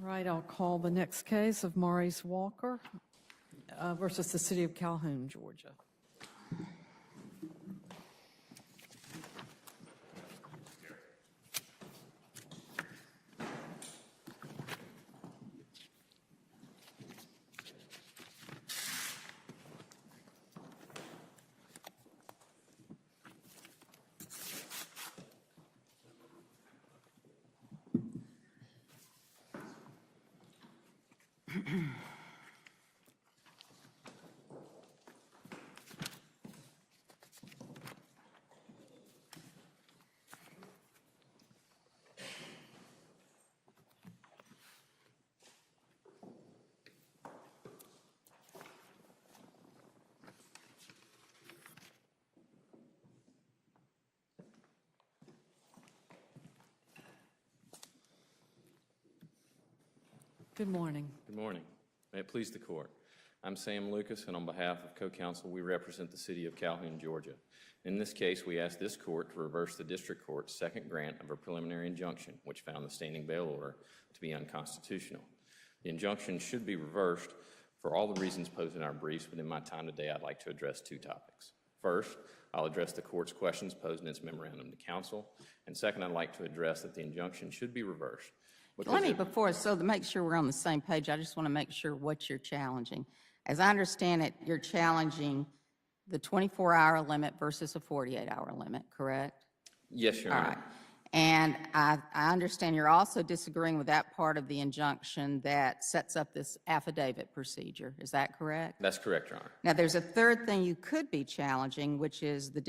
right, I'll call the next case of Maurice Walker versus the City of Calhoun, Georgia. Good morning. Good morning. May it please the Court. I'm Sam Lucas, and on behalf of co-counsel, we represent the City of Calhoun, Georgia. In this case, we ask this Court to reverse the District Court's second grant of a preliminary injunction, which found the standing bail order to be unconstitutional. The injunction should be reversed for all the reasons posed in our briefs, but in my time today, I'd like to address two topics. First, I'll address the Court's questions posed in its memorandum to counsel, and second, I'd like to address that the injunction should be reversed. Let me, to make sure we're on the same page, I just want to make sure what you're challenging. As I understand it, you're challenging the 24-hour limit versus a 48-hour limit, correct? Yes, Your Honor. All right. And I understand you're also disagreeing with that part of the injunction that sets up this affidavit procedure. Is that correct? That's correct, Your Honor. Now, there's a third thing you could be challenging, which is the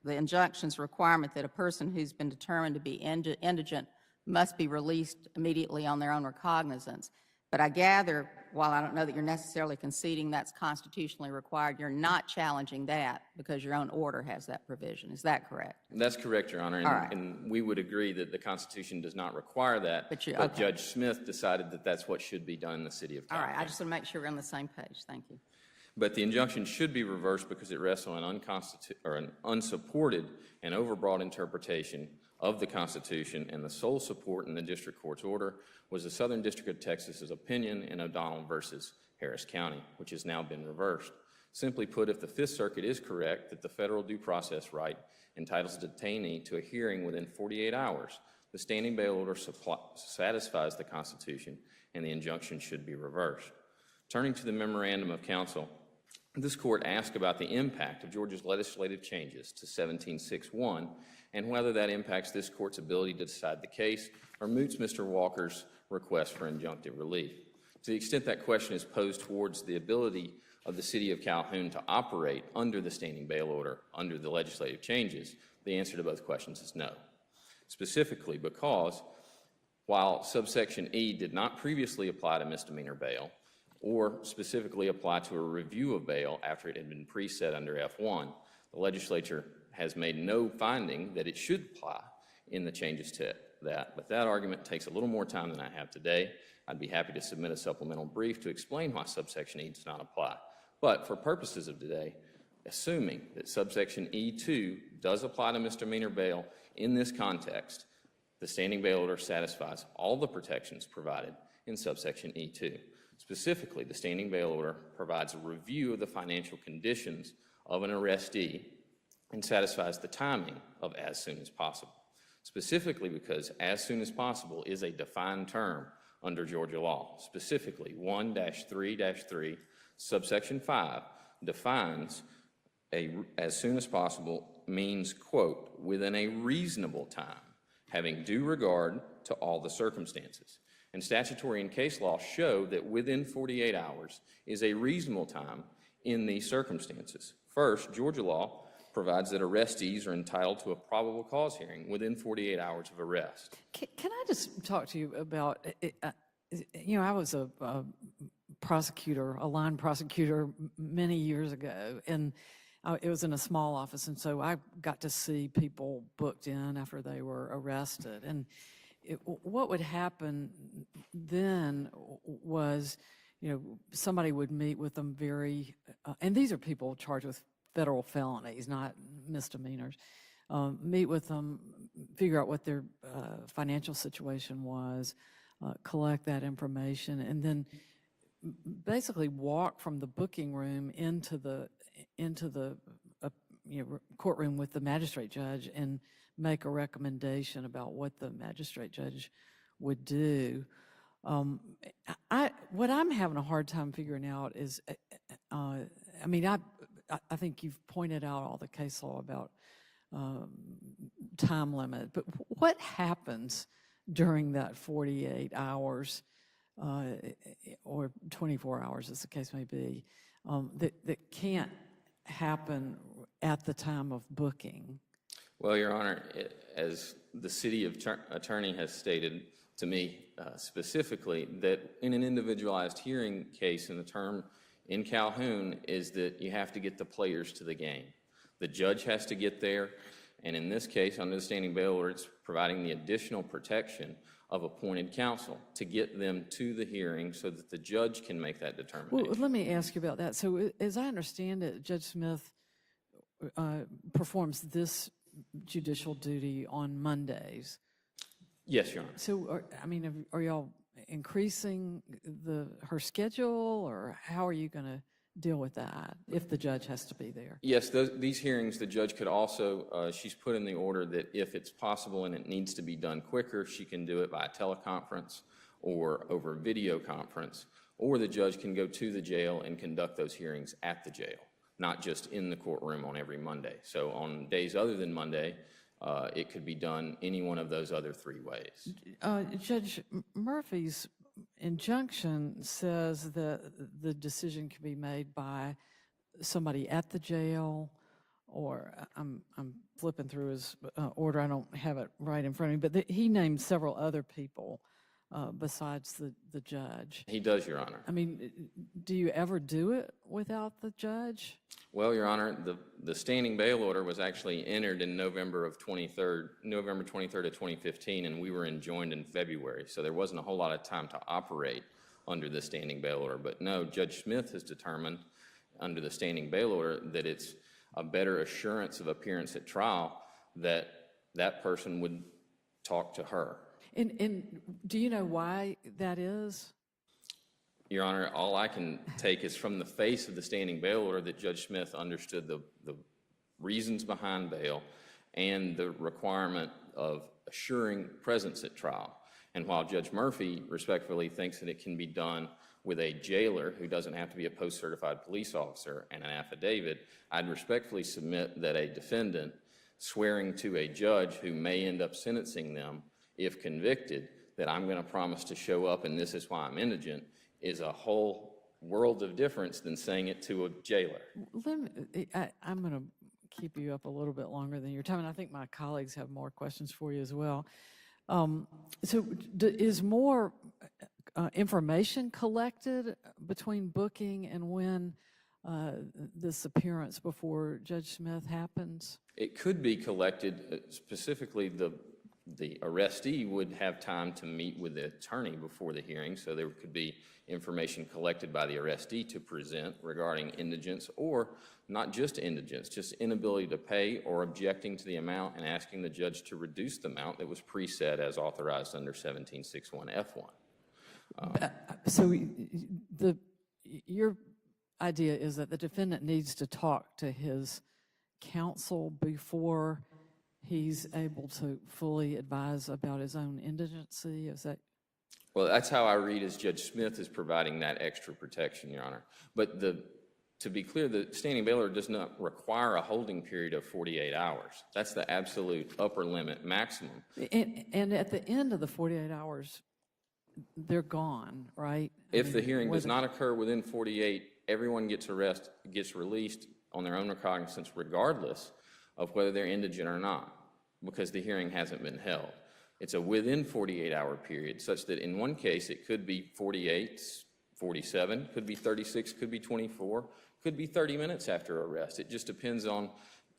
injunction's requirement that a person who's been determined to be indigent must be released immediately on their own recognizance. But I gather, while I don't know that you're necessarily conceding that's constitutionally required, you're not challenging that because your own order has that provision. Is that correct? That's correct, Your Honor. And, all right. And we would agree that the Constitution does not require that, but okay. Judge Smith decided that that's what should be done in the City of Calhoun. All right. I just want to make sure we're on the same page. Thank you. But the injunction should be reversed because it rests on an unsupported and overbroad interpretation of the Constitution, and the sole support in the District Court's order was the Southern District of Texas's opinion in O'Donnell versus Harris County, which has now been reversed. Simply put, if the Fifth Circuit is correct that the federal due process right entitles a detainee to a hearing within 48 hours, the standing bail order satisfies the Constitution, and the injunction should be reversed. Turning to the memorandum of counsel, this Court asked about the impact of Georgia's legislative changes to 1761 and whether that impacts this Court's ability to decide the case or moots Mr. Walker's request for injunctive relief. To the extent that question is posed towards the ability of the City of Calhoun to operate under the standing bail order under the legislative changes, the answer to both questions is no. Specifically because while subsection E did not previously apply to misdemeanor bail, or specifically apply to a review of bail after it had been preset under F1, the legislature has made no finding that it should apply in the changes to that. But that argument takes a little more time than I have today. I'd be happy to submit a supplemental brief to explain why subsection E does not apply. But for purposes of today, assuming that subsection E2 does apply to misdemeanor bail in this context, the standing bail order satisfies all the protections provided in subsection E2. Specifically, the standing bail order provides a review of the financial conditions of an arrestee and satisfies the timing of as soon as possible. Specifically because as soon as possible is a defined term under Georgia law. Specifically, 1-3-3, subsection 5, defines as soon as possible means, quote, within a reasonable time, having due regard to all the circumstances. And statutory and case law show that within 48 hours is a reasonable time in these circumstances. First, Georgia law provides that arrestees are entitled to a probable cause hearing within 48 hours of arrest. Can I just talk to you about, I was a prosecutor, a line prosecutor many years ago, and it was in a small office, and so I got to see people booked in after they were arrested. And what would happen then was, somebody would meet with them and these are people charged with federal felonies, not misdemeanors, meet with them, figure out what their financial situation was, collect that information, and then basically walk from the booking room into the courtroom with the magistrate judge and make a recommendation about what the magistrate judge would do. What I'm having a hard time figuring out is, I mean, I think you've pointed out all the case law about time limit, but what happens during that 48 hours or 24 hours, as the case may be, that can't happen at the time of booking? Well, Your Honor, as the city attorney has stated to me specifically, that in an individualized hearing case, and the term in Calhoun is that you have to get the players to the game. The judge has to get there, and in this case, under the standing bail order, it's providing the additional protection of appointed counsel to get them to the hearing so that the judge can make that determination. Well, let me ask you about that. So as I understand it, Judge Smith performs this judicial duty on Mondays. Yes, Your Honor. So, are y'all increasing her schedule, or how are you going to deal with that if the judge has to be there? Yes, these hearings, the judge could also, she's put in the order that if it's possible and it needs to be done quicker, she can do it by teleconference or over video conference, or the judge can go to the jail and conduct those hearings at the jail, not just in the courtroom on every Monday. So on days other than Monday, it could be done any one of those other three ways. Judge Murphy's injunction says that the decision can be made by somebody at the jail, or I'm flipping through his order. I don't have it right in front of me, but he named several other people besides the judge. He does, Your Honor. I mean, do you ever do it without the judge? Well, Your Honor, the standing bail order was actually entered in November 23rd of 2015, and we were enjoined in February, so there wasn't a whole lot of time to operate under the standing bail order. But no, Judge Smith has determined under the standing bail order that it's a better assurance of appearance at trial that that person would talk to her. And do you know why that is? Your Honor, all I can take is from the face of the standing bail order that Judge Smith understood the reasons behind bail and the requirement of assuring presence at trial. And while Judge Murphy respectfully thinks that it can be done with a jailer who doesn't have to be a post-certified police officer and an affidavit, I'd respectfully submit that a defendant swearing to a judge who may end up sentencing them, if convicted, that I'm going to promise to show up and this is why I'm indigent, is a whole world of difference than saying it to a jailer. I'm going to keep you up a little bit longer than your time, and I think my colleagues have more questions for you as well. So is more information collected between booking and when this appearance before Judge Smith happens? It could be collected, specifically the arrestee would have time to meet with the attorney before the hearing, so there could be information collected by the arrestee to present regarding indigence, or not just indigence, just inability to pay or objecting to the amount and asking the judge to reduce the amount that was preset as authorized under 1761F1. So your idea is that the defendant needs to talk to his counsel before he's able to fully advise about his own indigency? Is that? Well, that's how I read as Judge Smith is providing that extra protection, Your Honor. But to be clear, the standing bail order does not require a holding period of 48 hours. That's the absolute upper limit maximum. And at the end of the 48 hours, they're gone, right? If the hearing does not occur within 48, everyone gets released on their own recognizance regardless of whether they're indigent or not, because the hearing hasn't been held. It's a within 48-hour period, such that in one case it could be 48, 47, could be 36, could be 24, could be 30 minutes after arrest. It just depends on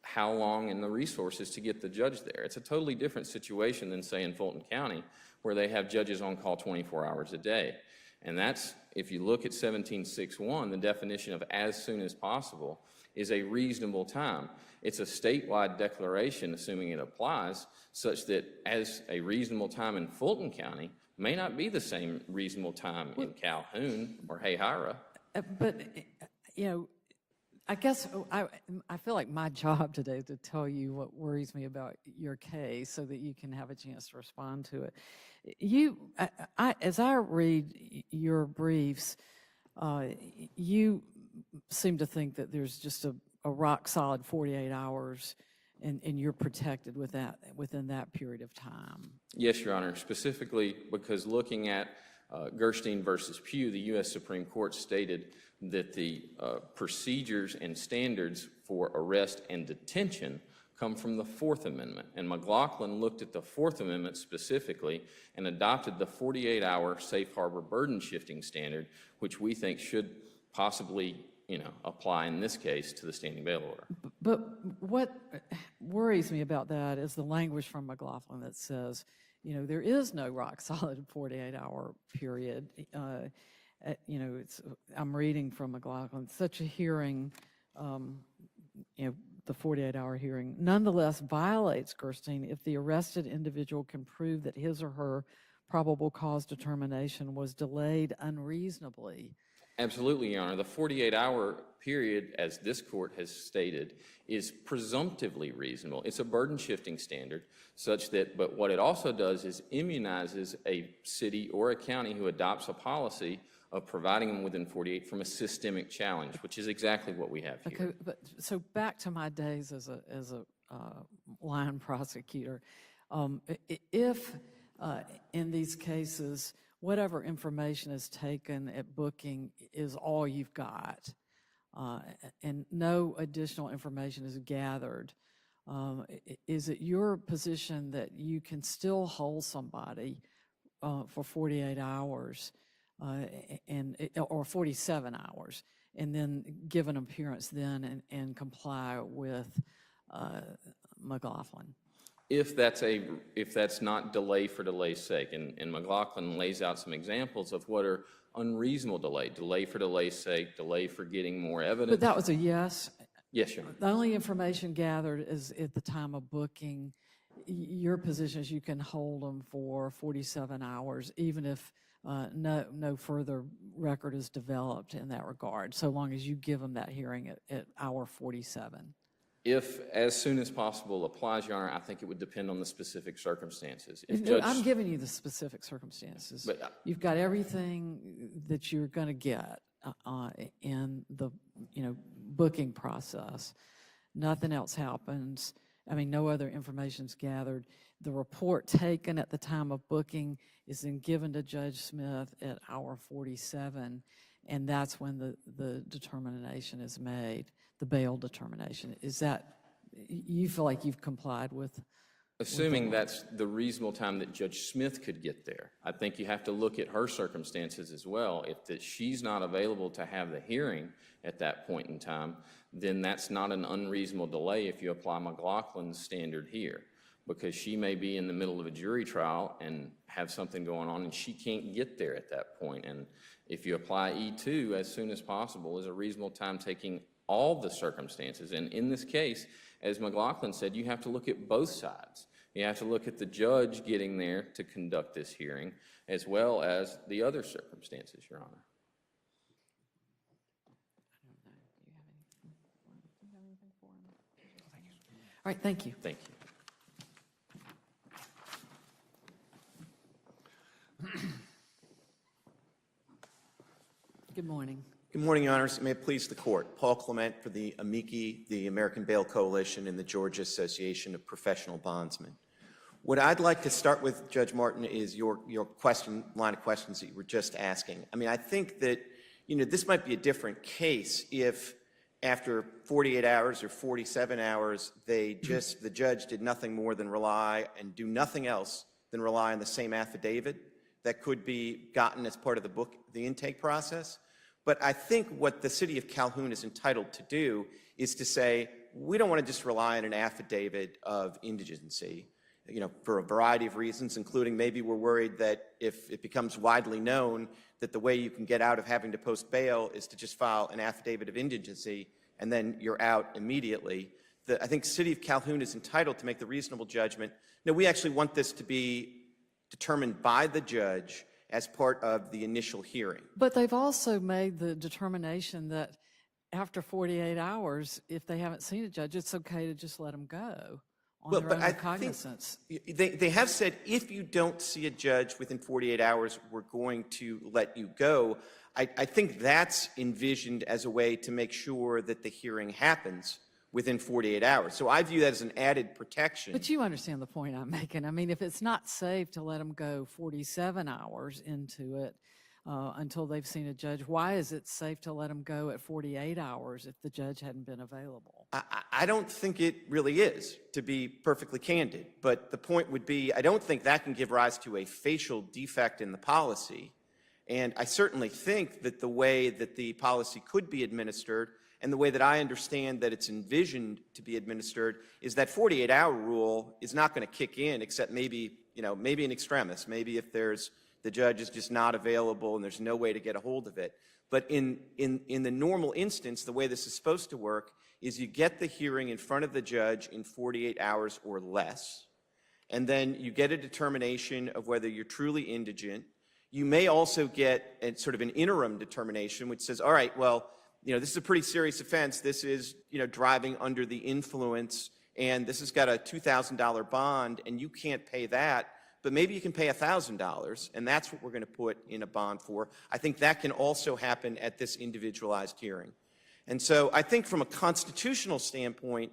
how long and the resources to get the judge there. It's a totally different situation than, say, in Fulton County, where they have judges on call 24 hours a day. And that's, if you look at 1761, the definition of as soon as possible is a reasonable time. It's a statewide declaration, assuming it applies, such that as a reasonable time in Fulton County may not be the same reasonable time in Calhoun or Hayhira. But, you know, I guess I feel like my job today is to tell you what worries me about your case so that you can have a chance to respond to it. As I read your briefs, you seem to think that there's just a rock solid 48 hours and you're protected with that, within that period of time. Yes, Your Honor, specifically because looking at Gerstein versus Pugh, the U.S. Supreme Court stated that the procedures and standards for arrest and detention come from the Fourth Amendment. And McLaughlin looked at the Fourth Amendment specifically and adopted the 48-hour safe harbor burden shifting standard, which we think should possibly, apply in this case to the standing bail order. But what worries me about that is the language from McLaughlin that says, there is no rock solid 48-hour period. I'm reading from McLaughlin, such a hearing, the 48-hour hearing, nonetheless violates Gerstein if the arrested individual can prove that his or her probable cause determination was delayed unreasonably. Absolutely, Your Honor. The 48-hour period, as this court has stated, is presumptively reasonable. It's a burden shifting standard such that, but what it also does is immunizes a city or a county who adopts a policy of providing them within 48 from a systemic challenge, which is exactly what we have here. Okay, but so back to my days as a line prosecutor, if in these cases, whatever information is taken at booking is all you've got, and no additional information is gathered, is it your position that you can still hold somebody for 48 hours or 47 hours and then give an appearance then and comply with McLaughlin? If that's not delay for delay's sake, and McLaughlin lays out some examples of what are unreasonable delay for delay's sake, delay for getting more evidence. But that was a yes? Yes, Your Honor. The only information gathered is at the time of booking. Your position is you can hold them for 47 hours, even if no further record is developed in that regard, so long as you give them that hearing at hour 47. If as soon as possible applies, Your Honor, I think it would depend on the specific circumstances. I'm giving you the specific circumstances. But, you've got everything that you're going to get in the booking process. Nothing else happens. I mean, no other information's gathered. The report taken at the time of booking is then given to Judge Smith at hour 47, and that's when the determination is made, the bail determination. Is that, you feel like you've complied with? assuming that's the reasonable time that Judge Smith could get there. I think you have to look at her circumstances as well. If she's not available to have the hearing at that point in time, then that's not an unreasonable delay if you apply McLaughlin's standard here, because she may be in the middle of a jury trial and have something going on and she can't get there at that point. And if you apply E2 as soon as possible is a reasonable time taking all the circumstances. And in this case, as McLaughlin said, you have to look at both sides. You have to look at the judge getting there to conduct this hearing as well as the other circumstances, Your Honor. All right, thank you. Thank you. Good morning. Good morning, Your Honors. May it please the Court. Paul Clement for the AMICI, the American Bail Coalition, and the Georgia Association of Professional Bondsmen. What I'd like to start with, Judge Martin, is your line of questions that you were just asking. I mean, I think that, this might be a different case if after 48 hours or 47 hours, the judge did nothing more than rely and do nothing else than rely on the same affidavit that could be gotten as part of the intake process. But I think what the city of Calhoun is entitled to do is to say, we don't want to just rely on an affidavit of indigency, for a variety of reasons, including maybe we're worried that if it becomes widely known that the way you can get out of having to post bail is to just file an affidavit of indigency and then you're out immediately. I think the city of Calhoun is entitled to make the reasonable judgment. No, we actually want this to be determined by the judge as part of the initial hearing. But they've also made the determination that after 48 hours, if they haven't seen a judge, it's okay to just let them go on their own recognizance. They have said if you don't see a judge within 48 hours, we're going to let you go. I think that's envisioned as a way to make sure that the hearing happens within 48 hours. So I view that as an added protection. But you understand the point I'm making. I mean, if it's not safe to let them go 47 hours into it until they've seen a judge, why is it safe to let them go at 48 hours if the judge hadn't been available? I don't think it really is, to be perfectly candid. But the point would be, I don't think that can give rise to a facial defect in the policy. And I certainly think that the way that the policy could be administered and the way that I understand that it's envisioned to be administered is that 48-hour rule is not going to kick in except maybe, maybe in extremis, maybe if the judge is just not available and there's no way to get a hold of it. But in the normal instance, the way this is supposed to work is you get the hearing in front of the judge in 48 hours or less, and then you get a determination of whether you're truly indigent. You may also get sort of an interim determination which says, all right, well, this is a pretty serious offense. This is, driving under the influence, and this has got a $2,000 bond, and you can't pay that, but maybe you can pay $1,000, and that's what we're going to put in a bond for. I think that can also happen at this individualized hearing. And so I think from a constitutional standpoint,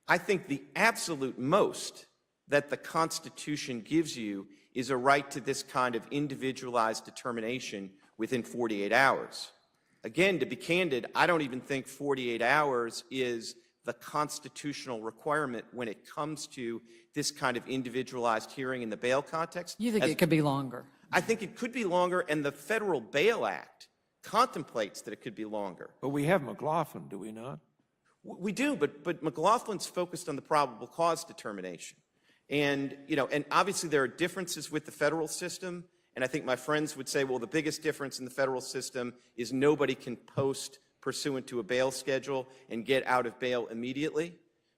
I think the absolute most that the Constitution gives you is a right to this kind of individualized determination within 48 hours. Again, to be candid, I don't even think 48 hours is the constitutional requirement when it comes to this kind of individualized hearing in the bail context. You think it could be longer? I think it could be longer, and the Federal Bail Act contemplates that it could be longer. But we have McLaughlin, do we not? We do, but McLaughlin's focused on the probable cause determination. And, and obviously there are differences with the federal system. And I think my friends would say, well, the biggest difference in the federal system is nobody can post pursuant to a bail schedule and get out of bail immediately.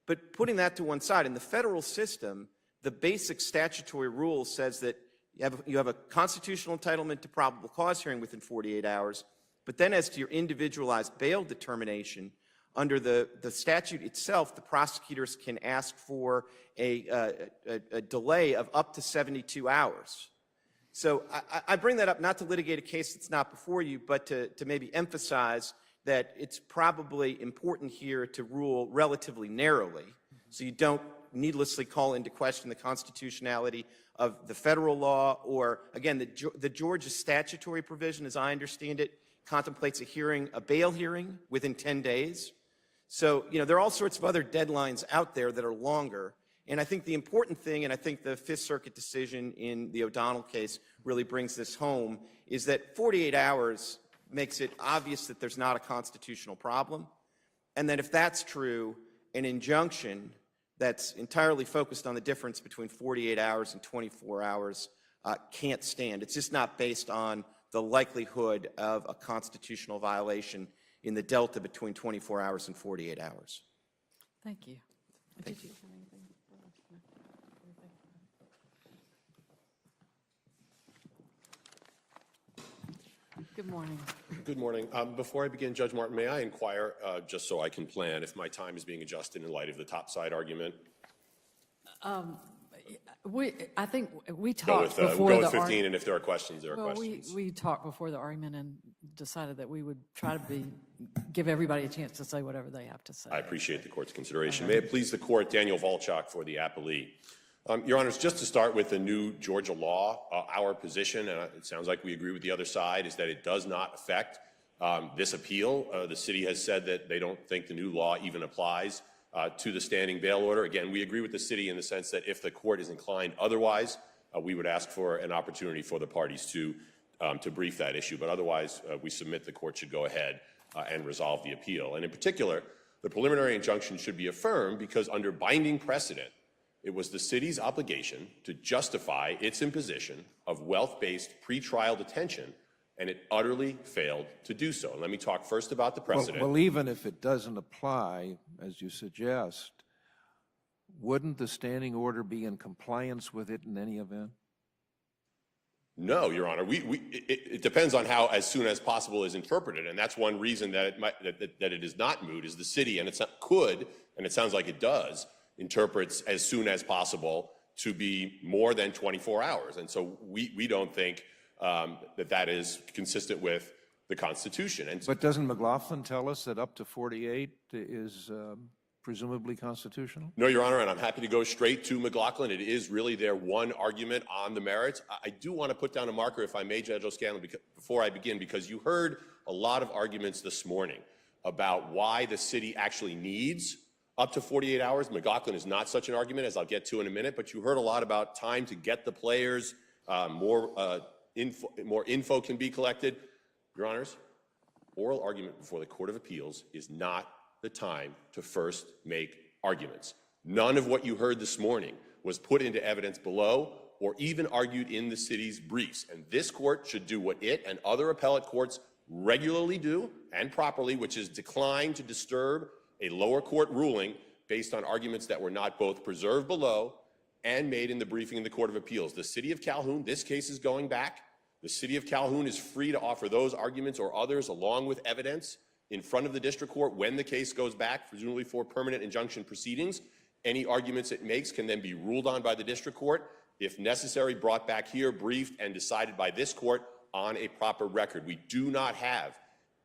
But putting that to one side, in the federal system, the basic statutory rule says that you have a constitutional entitlement to probable cause hearing within 48 hours. But then as to your individualized bail determination, under the statute itself, the prosecutors can ask for a delay of up to 72 hours. So I bring that up not to litigate a case that's not before you, but to maybe emphasize that it's probably important here to rule relatively narrowly, so you don't needlessly call into question the constitutionality of the federal law, or, again, the Georgia statutory provision, as I understand it, contemplates a bail hearing within 10 days. So, there are all sorts of other deadlines out there that are longer. And I think the important thing, and I think the Fifth Circuit decision in the O'Donnell case really brings this home, is that 48 hours makes it obvious that there's not a constitutional problem. And that if that's true, an injunction that's entirely focused on the difference between 48 hours and 24 hours can't stand. It's just not based on the likelihood of a constitutional violation in the delta between 24 hours and 48 hours. Thank you. Thank you. Good morning. Good morning. Before I begin, Judge Martin, may I inquire, just so I can plan, if my time is being adjusted in light of the topside argument? I think we Go talked with, before go the with 15, argument. and if there are questions, there are Well, questions. we talked before the argument and decided that we would try to give everybody a chance to say whatever they have to say. I appreciate the court's consideration. May it please the court, Daniel Volchak for the appellee. Your Honors, just to start with the new Georgia law, our position, and it sounds like we agree with the other side, is that it does not affect this appeal. The city has said that they don't think the new law even applies to the standing bail order. Again, we agree with the city in the sense that if the court is inclined otherwise, we would ask for an opportunity for the parties to brief that issue. But otherwise, we submit the court should go ahead and resolve the appeal. And in particular, the preliminary injunction should be affirmed because under binding precedent, it was the city's obligation to justify its imposition of wealth-based pretrial detention, and it utterly failed to do so. And let me talk first about the precedent. Well, even if it doesn't apply, as you suggest, wouldn't the standing order be in compliance with it in any event? No, Your Honor. It depends on how as soon as possible is interpreted, and that's one reason that it is not moot, is the city, and it could, and it sounds like it does, interprets as soon as possible to be more than 24 hours. And so we don't think that is consistent with the Constitution. And But doesn't McLaughlin tell us that up to 48 is presumably constitutional? No, Your Honor, and I'm happy to go straight to McLaughlin. It is really their one argument on the merits. I do want to put down a marker, if I may, Judge O'Scanlan, before I begin, because you heard a lot of arguments this morning about why the city actually needs up to 48 hours. McLaughlin is not such an argument, as I'll get to in a minute, but you heard a lot about time to get the players, more info can be collected. Your Honors, oral argument before the Court of Appeals is not the time to first make arguments. None of what you heard this morning was put into evidence below or even argued in the city's briefs. And this court should do what it and other appellate courts regularly do, and properly, which is decline to disturb a lower court ruling based on arguments that were not both preserved below and made in the briefing in the Court of Appeals. The city of Calhoun, this case is going back. The city of Calhoun is free to offer those arguments or others along with evidence in front of the district court when the case goes back, presumably for permanent injunction proceedings. Any arguments it makes can then be ruled on by the district court, if necessary, brought back here, briefed, and decided by this court on a proper record. We do not have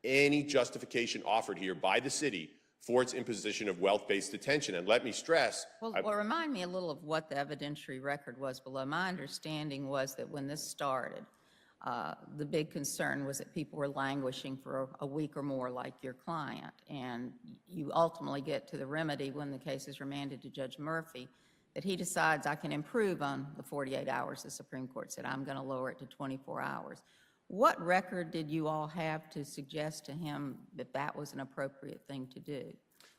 any justification offered here by the city for its imposition of wealth-based detention. And let me stress— Well, remind me a little of what the evidentiary record was below. My understanding was that when this started, the big concern was that people were languishing for a week or more like your client, and you ultimately get to the remedy when the case is remanded to Judge Murphy, that he decides I can improve on the 48 hours. The Supreme Court said I'm going to lower it to 24 hours. What record did you all have to suggest to him that that was an appropriate thing to do?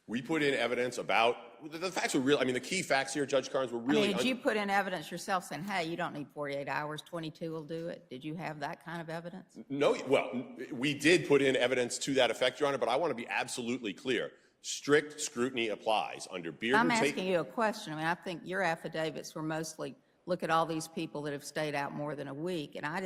We put in evidence about— the facts were real. I mean, the key facts here, Judge Carnes, were really— did you put in evidence yourself saying, hey, you don't need 48 hours, 22 will do it? Did you have that kind of evidence? No, well, we did put in evidence to that effect, Your Honor, but I want to be absolutely clear. Strict scrutiny applies under Beard. I'm asking you a question. I mean, I think your affidavits were mostly, look at all these people that have stayed out more than a week, and I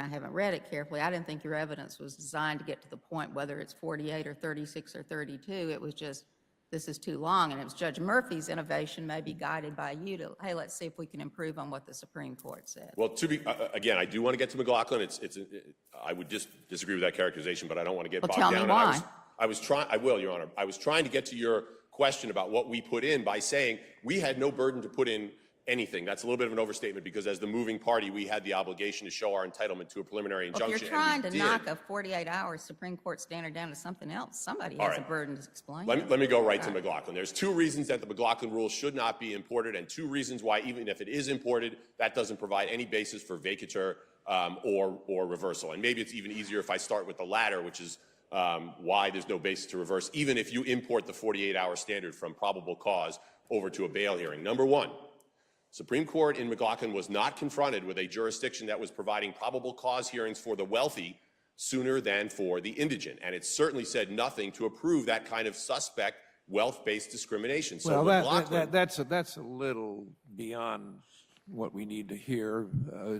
haven't read it carefully. I didn't think your evidence was designed to get to the point whether it's 48 or 36 or 32. It was just, this is too long. And it was Judge Murphy's innovation, maybe guided by you to, hey, let's see if we can improve on what the Supreme Court said. Well, again, I do want to get to McLaughlin. I would just disagree with that characterization, but I don't want to get bogged down. Tell me why. I will, Your Honor. I was trying to get to your question about what we put in by saying we had no burden to put in anything. That's a little bit of an overstatement, because as the moving party, we had the obligation to show our entitlement to a preliminary injunction. If you're trying to knock a 48-hour Supreme Court standard down to something else, somebody has a burden to explain. Let me go right to McLaughlin. There's two reasons that the McLaughlin rule should not be imported, and two reasons why, even if it is imported, that doesn't provide any basis for vacatur or reversal. And maybe it's even easier if I start with the latter, which is why there's no basis to reverse, even if you import the 48-hour standard from probable cause over to a bail hearing. Number one, Supreme Court in McLaughlin was not confronted with a jurisdiction that was providing probable cause hearings for the wealthy sooner than for the indigent. And it certainly said nothing to approve that kind of suspect wealth-based discrimination. So well, that's a little beyond what we need to hear.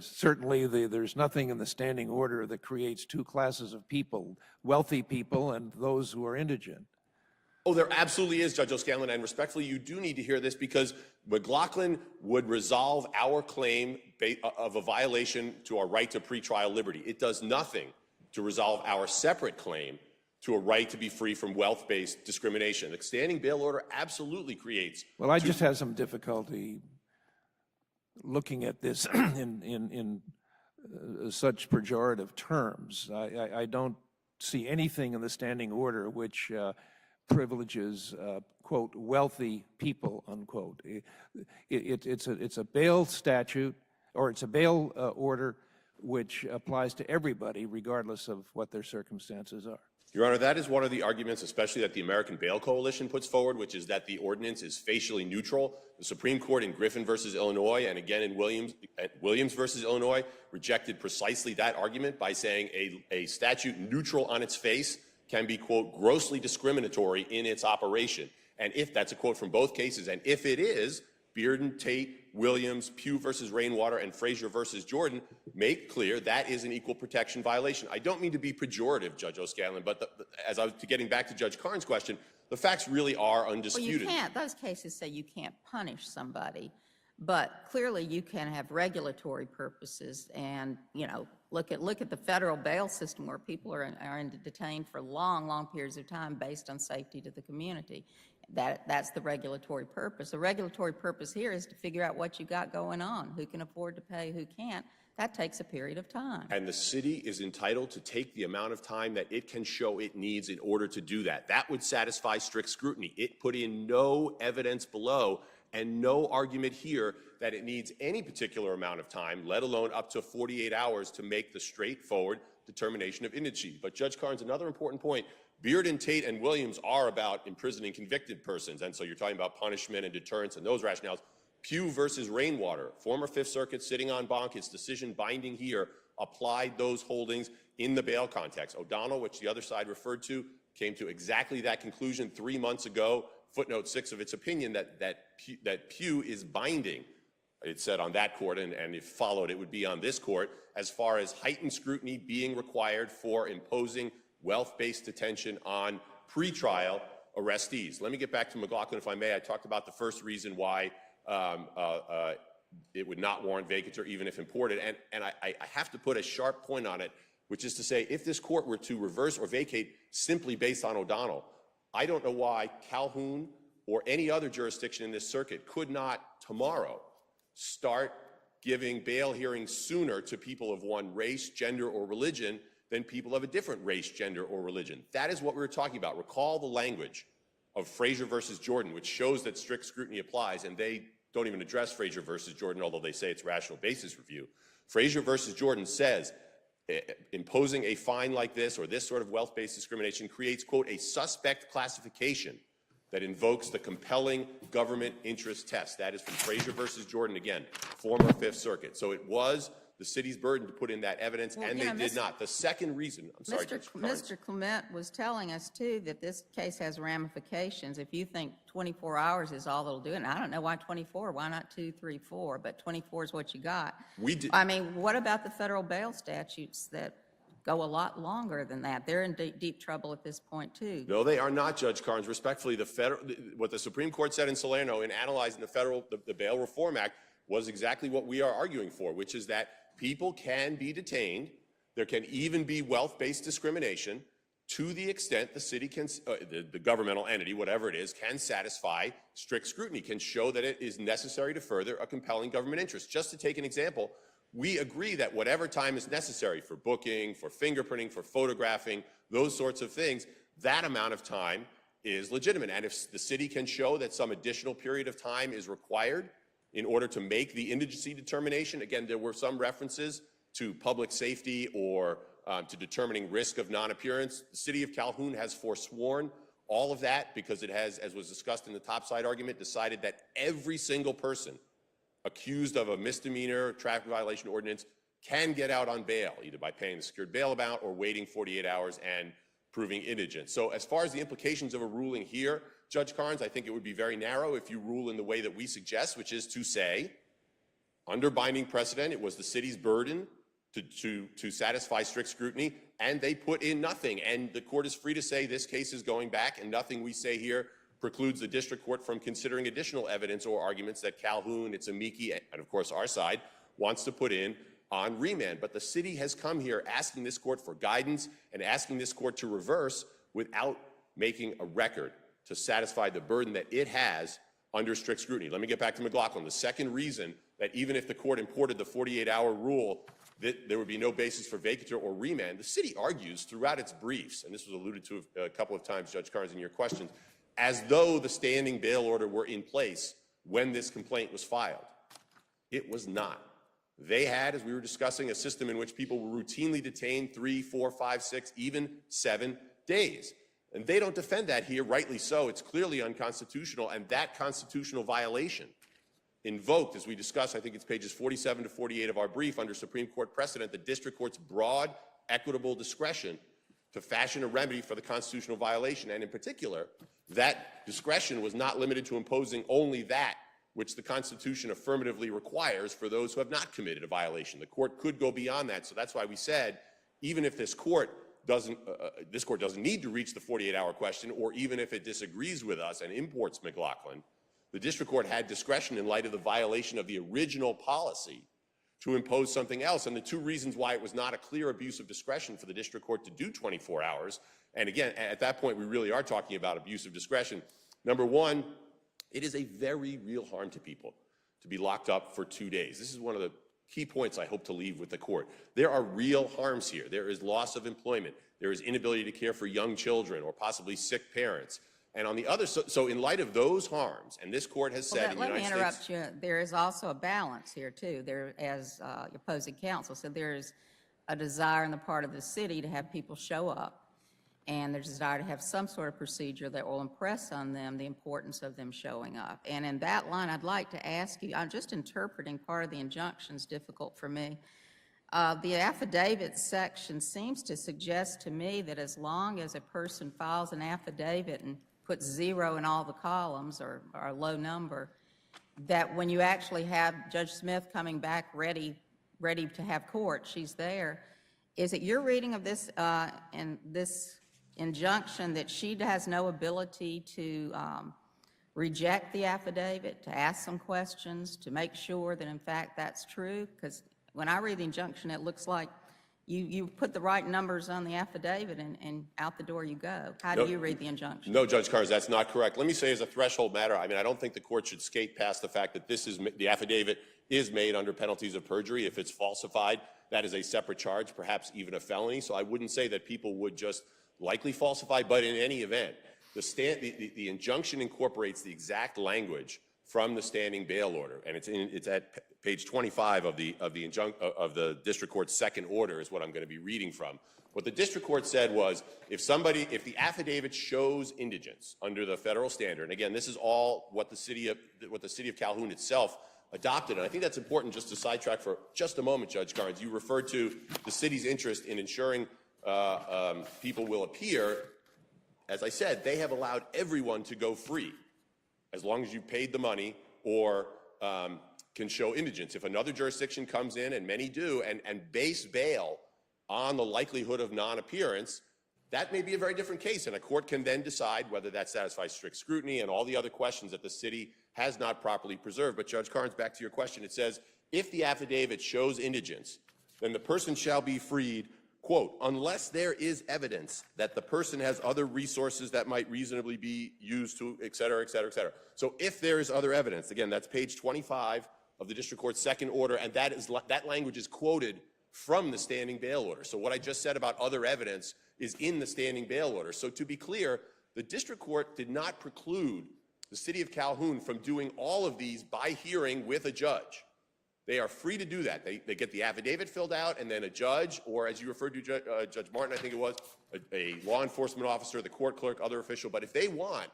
Certainly, there's nothing in the standing order that creates two classes of people, wealthy people and those who are indigent. Oh, there absolutely is, Judge O'Scanlan, and respectfully, you do need to hear this, because McLaughlin would resolve our claim of a violation to our right to pretrial liberty. It does nothing to resolve our separate claim to a right to be free from wealth-based discrimination. The standing bail order absolutely creates— Well, I just have some difficulty looking at this in such pejorative terms. I don't see anything in the standing order which privileges, quote, wealthy people, unquote. It's a bail statute, or it's a bail order which applies to everybody regardless of what their circumstances are. Your Honor, that is one of the arguments, especially that the American Bail Coalition puts forward, which is that the ordinance is facially neutral. The Supreme Court in Griffin versus Illinois, and again in Williams versus Illinois, rejected precisely that argument by saying a statute neutral on its face can be, quote, grossly discriminatory in its operation. And if that's a quote from both cases, and if it is, Bearden, Tate, Williams, Pugh versus Rainwater, and Frazier versus Jordan make clear that is an equal protection violation. I don't mean to be pejorative, Judge O'Scanlan, but as I was getting back to Judge Karn's question, the facts really are Well, undisputed. you can't, those cases say you can't punish somebody, but clearly you can have regulatory purposes and, you know, look at the federal bail system where people are detained for long periods of time based on safety to the community. That's the regulatory purpose. The regulatory purpose here is to figure out what you got going on, who can afford to pay, who can't. That takes a period of time. And the city is entitled to take the amount of time that it can show it needs in order to do that. That would satisfy strict scrutiny. It put in no evidence below and no argument here that it needs any particular amount of time, let alone up to 48 hours to make the straightforward determination of indigency. But Judge Karn's another important point. Bearden, Tate, and Williams are about imprisoning convicted persons, and so you're talking about punishment and deterrence and those rationales. Pugh versus Rainwater, former Fifth Circuit sitting on bonk, its decision binding here, applied those holdings in the bail context. O'Donnell, which the other side referred to, came to exactly that conclusion 3 months ago. Footnote 6 of its opinion that Pugh is binding. It said on that court, and if followed, it would be on this court, as far as heightened scrutiny being required for imposing wealth-based detention on pretrial arrestees. Let me get back to McLaughlin, if I may. I talked about the first reason why it would not warrant vacatur even if imported, and I have to put a sharp point on it, which is to say, if this court were to reverse or vacate simply based on O'Donnell, I don't know why Calhoun or any other jurisdiction in this circuit could not tomorrow start giving bail hearings sooner to people of one race, gender, or religion than people of a different race, gender, or religion. That is what we were talking about. Recall the language of Frazier versus Jordan, which shows that strict scrutiny applies, and they don't even address Frazier versus Jordan, although they say it's rational basis review. Frazier versus Jordan says imposing a fine like this or this sort of wealth-based discrimination creates, quote, a suspect classification that invokes the compelling government interest test. That is from Frazier versus Jordan, again, former Fifth Circuit. So it was the city's burden to put in that evidence, and they did not. The second reason, I'm sorry, Mr. Clement was telling us, too, that this case has ramifications. If you think 24 hours is all it'll do, and I don't know why 24, why not 2, 3, 4, but 24 is what you got. I mean, what about the federal bail statutes that go a lot longer than that? They're in deep trouble at this point, too. No, they are not, Judge Karnes. Respectfully, what the Supreme Court said in Salerno in analyzing the Bail Reform Act was exactly what we are arguing for, which is that people can be detained. There can even be wealth-based discrimination to the extent the city can, the governmental entity, whatever it is, can satisfy strict scrutiny, can show that it is necessary to further a compelling government interest. Just to take an example, we agree that whatever time is necessary for booking, for fingerprinting, for photographing, those sorts of things, that amount of time is legitimate. And if the city can show that some additional period of time is required in order to make the indigency determination, again, there were some references to public safety or to determining risk of non-appearance. The city of Calhoun has forsworn all of that because it has, as was discussed in the topside argument, decided that every single person accused of a misdemeanor traffic violation ordinance can get out on bail, either by paying the secured bail amount or waiting 48 hours and proving indigent. So as far as the implications of a ruling here, Judge Karnes, I think it would be very narrow if you rule in the way that we suggest, which is to say, under binding precedent, it was the city's burden to satisfy strict scrutiny, and they put in nothing. And the court is free to say this case is going back, and nothing we say here precludes the district court from considering additional evidence or arguments that Calhoun, its amici, and of course our side, wants to put in on remand. But the city has come here asking this court for guidance and asking this court to reverse without making a record to satisfy the burden that it has under strict scrutiny. Let me get back to McLaughlin. The second reason that even if the court imported the 48-hour rule, that there would be no basis for vacatur or remand, the city argues throughout its briefs, and this was alluded to a couple of times, Judge Karnes, in your questions, as though the standing bail order were in place when this complaint was filed. It was not. They had, as we were discussing, a system in which people were routinely detained 3, 4, 5, 6, even 7 days. And they don't defend that here, rightly so. It's clearly unconstitutional, and that constitutional violation invoked, as we discussed, I think it's pages 47 to 48 of our brief, under Supreme Court precedent, the district court's broad, equitable discretion to fashion a remedy for the constitutional violation. And in particular, that discretion was not limited to imposing only that which the Constitution affirmatively requires for those who have not committed a violation. The court could go beyond that, so that's why we said, even if this court doesn't need to reach the 48-hour question, or even if it disagrees with us and imports McLaughlin, the district court had discretion in light of the violation of the original policy to impose something else. And the two reasons why it was not a clear abuse of discretion for the district court to do 24 hours, and again, at that point, we really are talking about abuse of discretion. Number one, it is a very real harm to people to be locked up for 2 days. This is one of the key points I hope to leave with the court. There are real harms here. There is loss of employment. There is inability to care for young children or possibly sick parents. And on the other, so in light of those harms, and this court has said in the United States— Let me interrupt you. There is also a balance here, too. There, as your opposing counsel said, there is a desire on the part of the city to have people show up, and there's a desire to have some sort of procedure that will impress on them the importance of them showing up. And in that line, I'd like to ask you, I'm just interpreting part of the injunction is difficult for me. The affidavit section seems to suggest to me that as long as a person files an affidavit and puts 0 in all the columns or a low number, that when you actually have Judge Smith coming back ready to have court, she's there. Is it your reading of this and this injunction that she has no ability to reject the affidavit, to ask some questions, to make sure that in fact that's true? Because when I read the injunction, it looks like you put the right numbers on the affidavit and out the door you go. How do you read the injunction? No, Judge Carnes, that's not correct. Let me say as a threshold matter, I mean, I don't think the court should skate past the fact that the affidavit is made under penalties of perjury. If it's falsified, that is a separate charge, perhaps even a felony. So I wouldn't say that people would just likely falsify, but in any event, the injunction incorporates the exact language from the standing bail order, and it's at page 25 of the district court's second order is what I'm going to be reading from. What the district court said was, if the affidavit shows indigence under the federal standard, and again, this is all what the city of Calhoun itself adopted, and I think that's important. Just to sidetrack for just a moment, Judge Carnes, you referred to the city's interest in ensuring people will appear. As I said, they have allowed everyone to go free, as long as you paid the money or can show indigence. If another jurisdiction comes in, and many do, and base bail on the likelihood of non-appearance, that may be a very different case, and a court can then decide whether that satisfies strict scrutiny and all the other questions that the city has not properly preserved. But Judge Carnes, back to your question, it says, if the affidavit shows indigence, then the person shall be freed, quote, unless there is evidence that the person has other resources that might reasonably be used to, et cetera, et cetera, et cetera. So if there is other evidence, again, that's page 25 of the district court's second order, and that language is quoted from the standing bail order. So what I just said about other evidence is in the standing bail order. So to be clear, the district court did not preclude the city of Calhoun from doing all of these by hearing with a judge. They are free to do that. They get the affidavit filled out, and then a judge, or as you referred to, Judge Martin, I think it was, a law enforcement officer, the court clerk, other official. But if they want,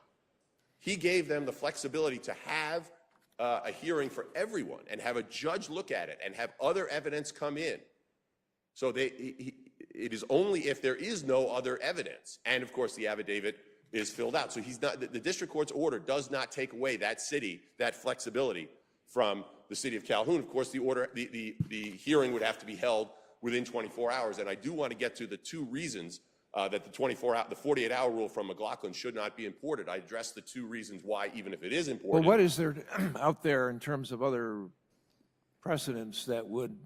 he gave them the flexibility to have a hearing for everyone and have a judge look at it and have other evidence come in. So it is only if there is no other evidence, and of course the affidavit is filled out. So the district court's order does not take away that flexibility from the city of Calhoun. Of course, the hearing would have to be held within 24 hours, and I do want to get to the two reasons that the 48-hour rule from McLaughlin should not be imported. I addressed the two reasons why, even if it is imported. Well, what is there out there in terms of other precedents that would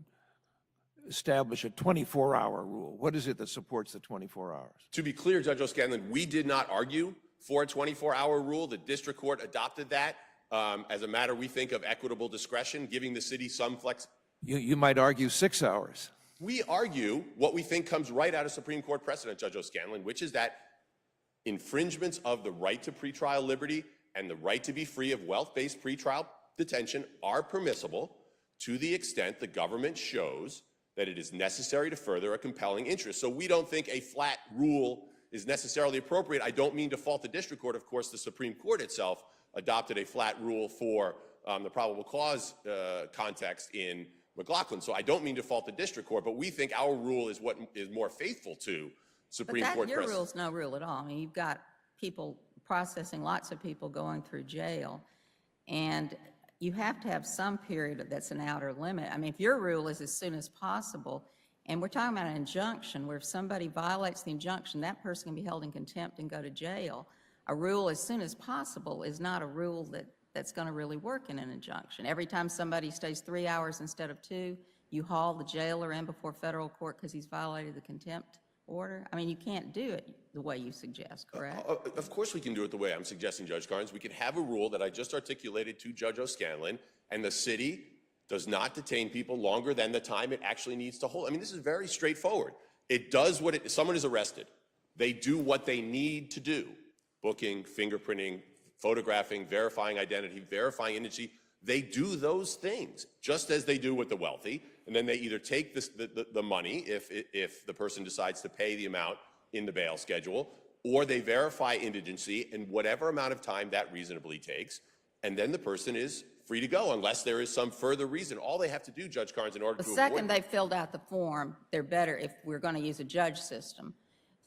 establish a 24-hour rule? What is it that supports the 24 hours? To be clear, Judge O'Scanlan, we did not argue for a 24-hour rule. The district court adopted that as a matter, we think, of equitable discretion, giving the city some flex. You might argue 6 hours. We argue what we think comes right out of Supreme Court precedent, Judge O'Scanlan, which is that infringements of the right to pretrial liberty and the right to be free of wealth-based pretrial detention are permissible to the extent the government shows that it is necessary to further a compelling interest. So we don't think a flat rule is necessarily appropriate. I don't mean to fault the district court. Of course, the Supreme Court itself adopted a flat rule for the probable cause context in McLaughlin. So I don't mean to fault the district court, but we think our rule is what is more faithful to Supreme Court precedent. Your rule's no rule at all. I mean, you've got people processing, lots of people going through jail, and you have to have some period that's an outer limit. I mean, if your rule is as soon as possible, and we're talking about an injunction where if somebody violates the injunction, that person can be held in contempt and go to jail. A rule as soon as possible is not a rule that's going to really work in an injunction. Every time somebody stays 3 hours instead of 2, you haul the jailer in before federal court because he's violated the contempt order. I mean, you can't do it the way you suggest, correct? Of course we can do it the way I'm suggesting, Judge Carnes. We can have a rule that I just articulated to Judge O'Scanlan, and the city does not detain people longer than the time it actually needs to hold. I mean, this is very straightforward. It does what someone is arrested. They do what they need to do. Booking, fingerprinting, photographing, verifying identity, verifying identity. They do those things, just as they do with the wealthy, and then they either take the money if the person decides to pay the amount in the bail schedule, or they verify indigency in whatever amount of time that reasonably takes, and then the person is free to go unless there is some further reason. All they have to do, Judge Carnes, in order The to second avoid they filled out the form, they're better, if we're going to use a judge system,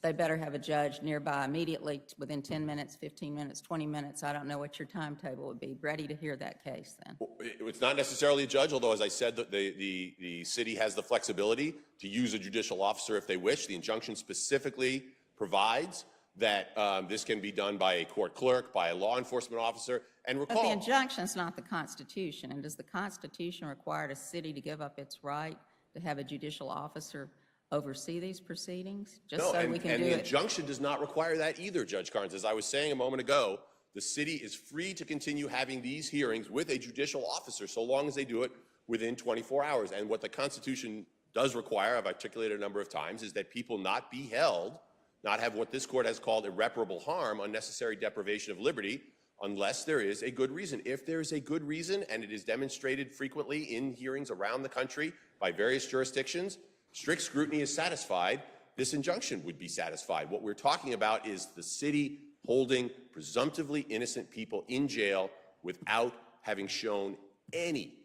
they better have a judge nearby immediately within 10 minutes, 15 minutes, 20 minutes. I don't know what your timetable would be. Ready to hear that case then. It's not necessarily a judge, although, as I said, the city has the flexibility to use a judicial officer if they wish. The injunction specifically provides that this can be done by a court clerk, by a law enforcement officer. And But the recall, injunction's not the Constitution, and does the Constitution require a city to give up its right to have a judicial officer oversee these proceedings? Just so we can and do the it. injunction does not require that either, Judge Carnes. As I was saying a moment ago, the city is free to continue having these hearings with a judicial officer so long as they do it within 24 hours. And what the Constitution does require, I've articulated a number of times, is that people not be held, not have what this court has called irreparable harm, unnecessary deprivation of liberty, unless there is a good reason. If there is a good reason, and it is demonstrated frequently in hearings around the country by various jurisdictions, strict scrutiny is satisfied, this injunction would be satisfied. What we're talking about is the city holding presumptively innocent people in jail without having shown any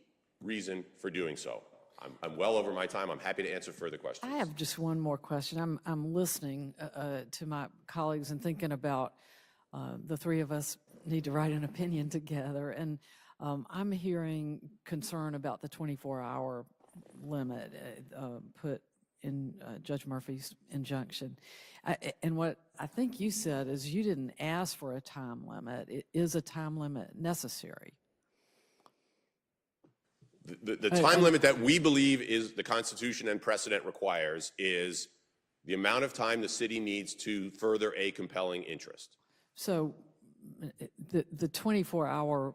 reason for doing so. I'm well over my time. I'm happy to answer further questions. I have just one more question. I'm listening to my colleagues and thinking about the three of us need to write an opinion together. And I'm hearing concern about the 24-hour limit put in Judge Murphy's injunction. And what I think you said is you didn't ask for a time limit. Is a time limit necessary? The time limit that we believe is the Constitution and precedent requires is the amount of time the city needs to further a compelling interest. So the 24-hour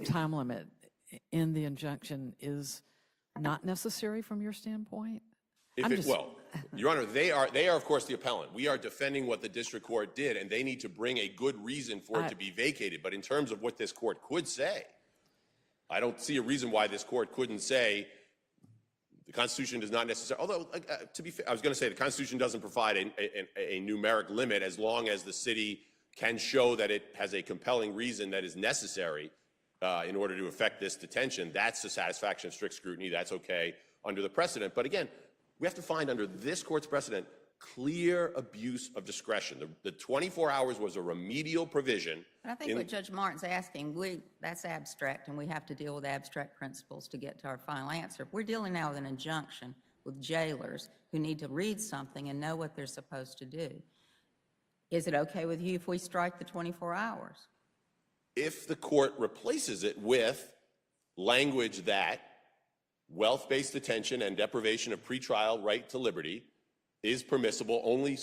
time limit in the injunction is not necessary from your standpoint? Well, Your Honor, they are of course the appellant. We are defending what the district court did, and they need to bring a good reason for it to be vacated. But in terms of what this court could say, I don't see a reason why this court couldn't say the Constitution does not necessarily, although to be fair, I was going to say the Constitution doesn't provide a numeric limit as long as the city can show that it has a compelling reason that is necessary in order to effect this detention. That's the satisfaction of strict scrutiny. That's okay under the precedent. But again, we have to find under this court's precedent clear abuse of discretion. The 24 hours was a remedial provision. But I think what Judge Martin's asking, that's abstract, and we have to deal with abstract principles to get to our final answer. We're dealing now with an injunction with jailers who need to read something and know what they're supposed to do. Is it okay with you if we strike the 24 hours? If the court replaces it with language that wealth-based detention and deprivation of pretrial right to liberty is permissible only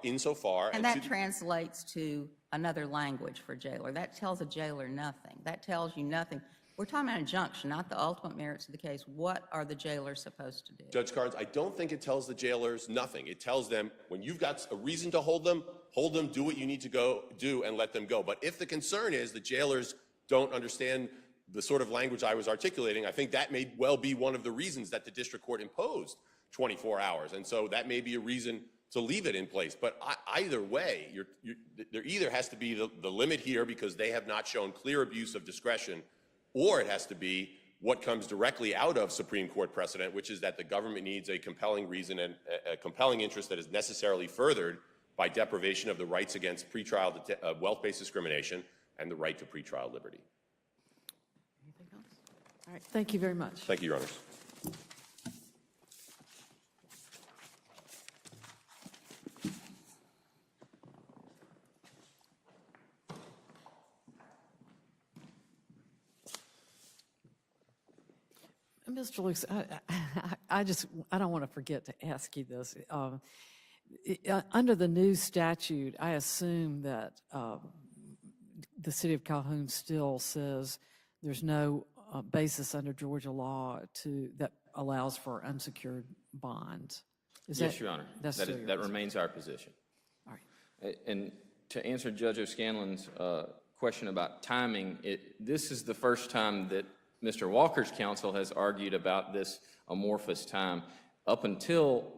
insofar. And that translates to another language for jailer. That tells a jailer nothing. That tells you nothing. We're talking about injunction, not the ultimate merits of the case. What are the jailers supposed to do? Judge Carnes, I don't think it tells the jailers nothing. It tells them when you've got a reason to hold them, do what you need to go do, and let them go. But if the concern is the jailers don't understand the sort of language I was articulating, I think that may well be one of the reasons that the district court imposed 24 hours. And so that may be a reason to leave it in place. But either way, there either has to be the limit here because they have not shown clear abuse of discretion, or it has to be what comes directly out of Supreme Court precedent, which is that the government needs a compelling reason and a compelling interest that is necessarily furthered by deprivation of the rights against pretrial wealth-based discrimination and the right to pretrial liberty. All right, thank you very much. Thank you, Your Honors. Mr. Luce, I don't want to forget to ask you this. Under the new statute, I assume that the city of Calhoun still says there's no basis under Georgia law that allows for unsecured bonds. Yes, Your Honor. That's still your That position? remains our position. All right. And to answer Judge O'Scanlan's question about timing, this is the first time that Mr. Walker's counsel has argued about this amorphous time. Up until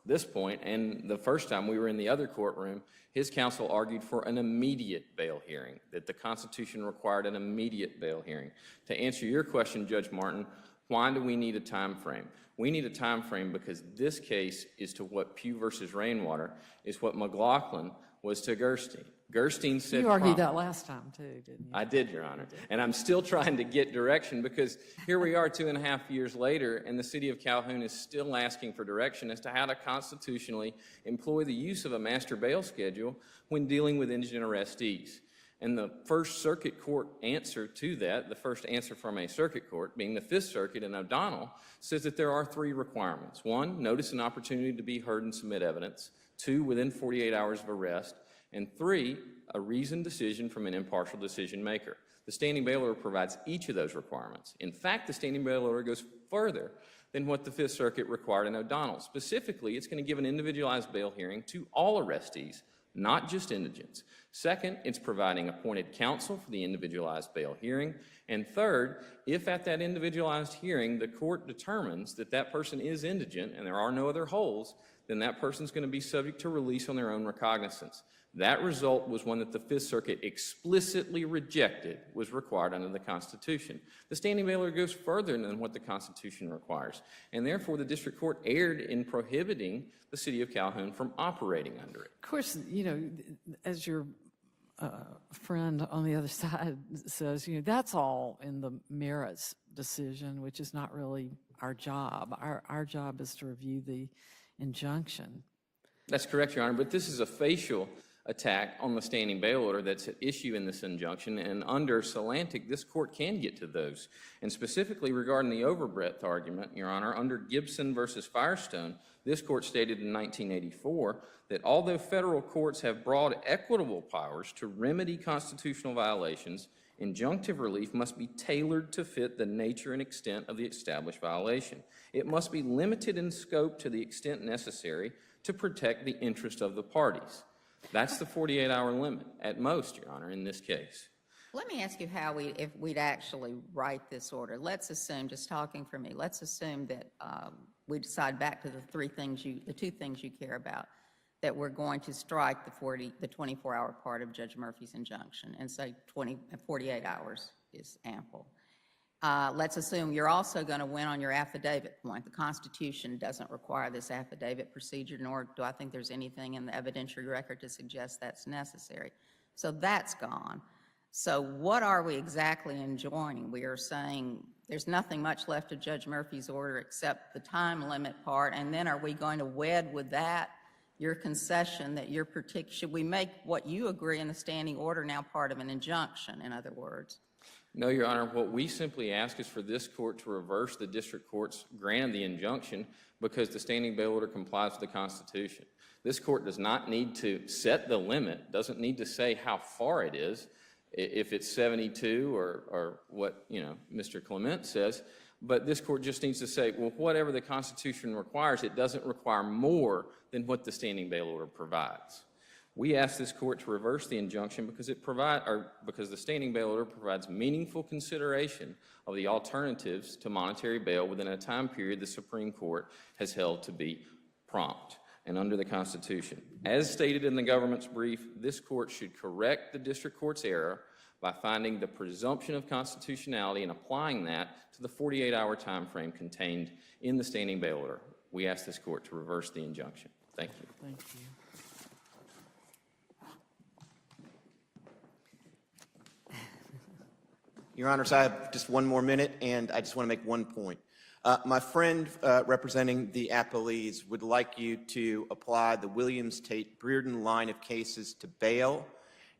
this point, and the first time we were in the other courtroom, his counsel argued for an immediate bail hearing, that the Constitution required an immediate bail hearing. To answer your question, Judge Martin, why do we need a time frame? We need a time frame because this case is to what Pugh versus Rainwater is what McLaughlin was to Gerstein. Gerstein said You argued prompt. that last time, too, didn't you? I did, Your Honor. And I'm still trying to get direction because here we are 2.5 years later, and the city of Calhoun is still asking for direction as to how to constitutionally employ the use of a master bail schedule when dealing with indigent arrestees. And the First Circuit Court answer to that, the first answer from a circuit court, being the Fifth Circuit in O'Donnell, says that there are 3 requirements. 1, notice and opportunity to be heard and submit evidence. 2, within 48 hours of arrest. And 3, a reasoned decision from an impartial decision maker. The standing bail order provides each of those requirements. In fact, the standing bail order goes further than what the Fifth Circuit required in O'Donnell. Specifically, it's going to give an individualized bail hearing to all arrestees, not just indigents. Second, it's providing appointed counsel for the individualized bail hearing. And third, if at that individualized hearing the court determines that that person is indigent and there are no other holes, then that person's going to be subject to release on their own recognizance. That result was one that the Fifth Circuit explicitly rejected was required under the Constitution. The standing bail order goes further than what the Constitution requires, and therefore the district court erred in prohibiting the city of Calhoun from operating under it. Of course, you know, as your friend on the other side says, you know, that's all in the merits decision, which is not really our job. Our job is to review the injunction. That's correct, Your Honor, but this is a facial attack on the standing bail order that's at issue in this injunction, and under Solantic, this court can get to those. And specifically regarding the overbreadth argument, Your Honor, under Gibson versus Firestone, this court stated in 1984 that although federal courts have broad equitable powers to remedy constitutional violations, injunctive relief must be tailored to fit the nature and extent of the established violation. It must be limited in scope to the extent necessary to protect the interest of the parties. That's the 48-hour limit at most, Your Honor, in this case. Let me ask you how if we'd actually write this order. Let's assume, just talking for me, let's assume that we decide back to the 2 things you care about, that we're going to strike the 24-hour part of Judge Murphy's injunction and say 48 hours is ample. Let's assume you're also going to win on your affidavit point. The Constitution doesn't require this affidavit procedure, nor do I think there's anything in the evidentiary record to suggest that's necessary. So that's gone. So what are we exactly enjoining? We are saying there's nothing much left of Judge Murphy's order except the time limit part, and then are we going to wed with that your concession that should we make what you agree in the standing order now part of an injunction, in other words? No, Your Honor, what we simply ask is for this court to reverse the district court's grant of the injunction because the standing bail order complies with the Constitution. This court does not need to set the limit, doesn't need to say how far it is, if it's 72 or what, you know, Mr. Clement says, but this court just needs to say, well, whatever the Constitution requires, it doesn't require more than what the standing bail order provides. We ask this court to reverse the injunction because the standing bail order provides meaningful consideration of the alternatives to monetary bail within a time period the Supreme Court has held to be prompt and under the Constitution. As stated in the government's brief, this court should correct the district court's error by finding the presumption of constitutionality and applying that to the 48-hour time frame contained in the standing bail order. We ask this court to reverse the injunction. Thank you. Thank you. Your Honors, I have just one more minute, and I just want to make one point. My friend representing the appellees would like you to apply the Williams-Tate-Brereton line of cases to bail,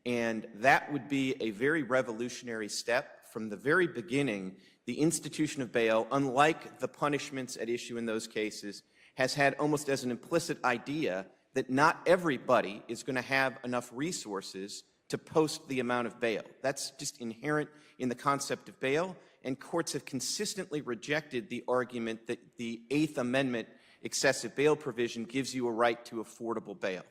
and that would be a very revolutionary step. From the very beginning, the institution of bail, unlike the punishments at issue in those cases, has had almost as an implicit idea that not everybody is going to have enough resources to post the amount of bail. That's just inherent in the concept of bail, and courts have consistently rejected the argument that the Eighth Amendment excessive bail provision gives you a right to affordable bail.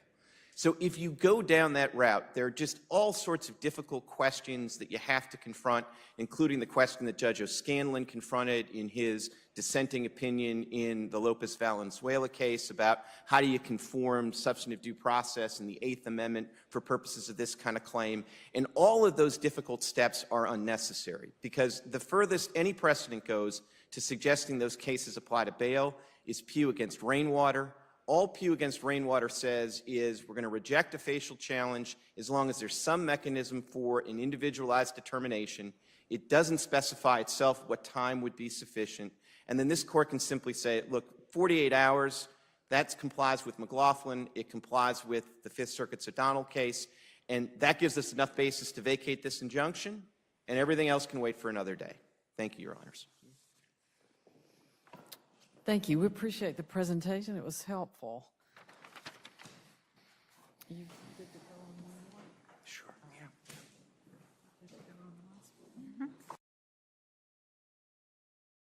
So if you go down that route, there are just all sorts of difficult questions that you have to confront, including the question that Judge O'Scanlan confronted in his dissenting opinion in the Lopez Valenzuela case about how do you conform substantive due process in the Eighth Amendment for purposes of this kind of claim. And all of those difficult steps are unnecessary, because the furthest any precedent goes to suggesting those cases apply to bail is Pew against Rainwater. All Pew against Rainwater says is we're going to reject a facial challenge as long as there's some mechanism for an individualized determination. It doesn't specify itself what time would be sufficient. And then this court can simply say, look, 48 hours, that complies with McLaughlin, it complies with the Fifth Circuit's O'Donnell case, and that gives us enough basis to vacate this injunction, and everything else can wait for another day. Thank you, Your Honors. Thank you. We appreciate the presentation. It was helpful.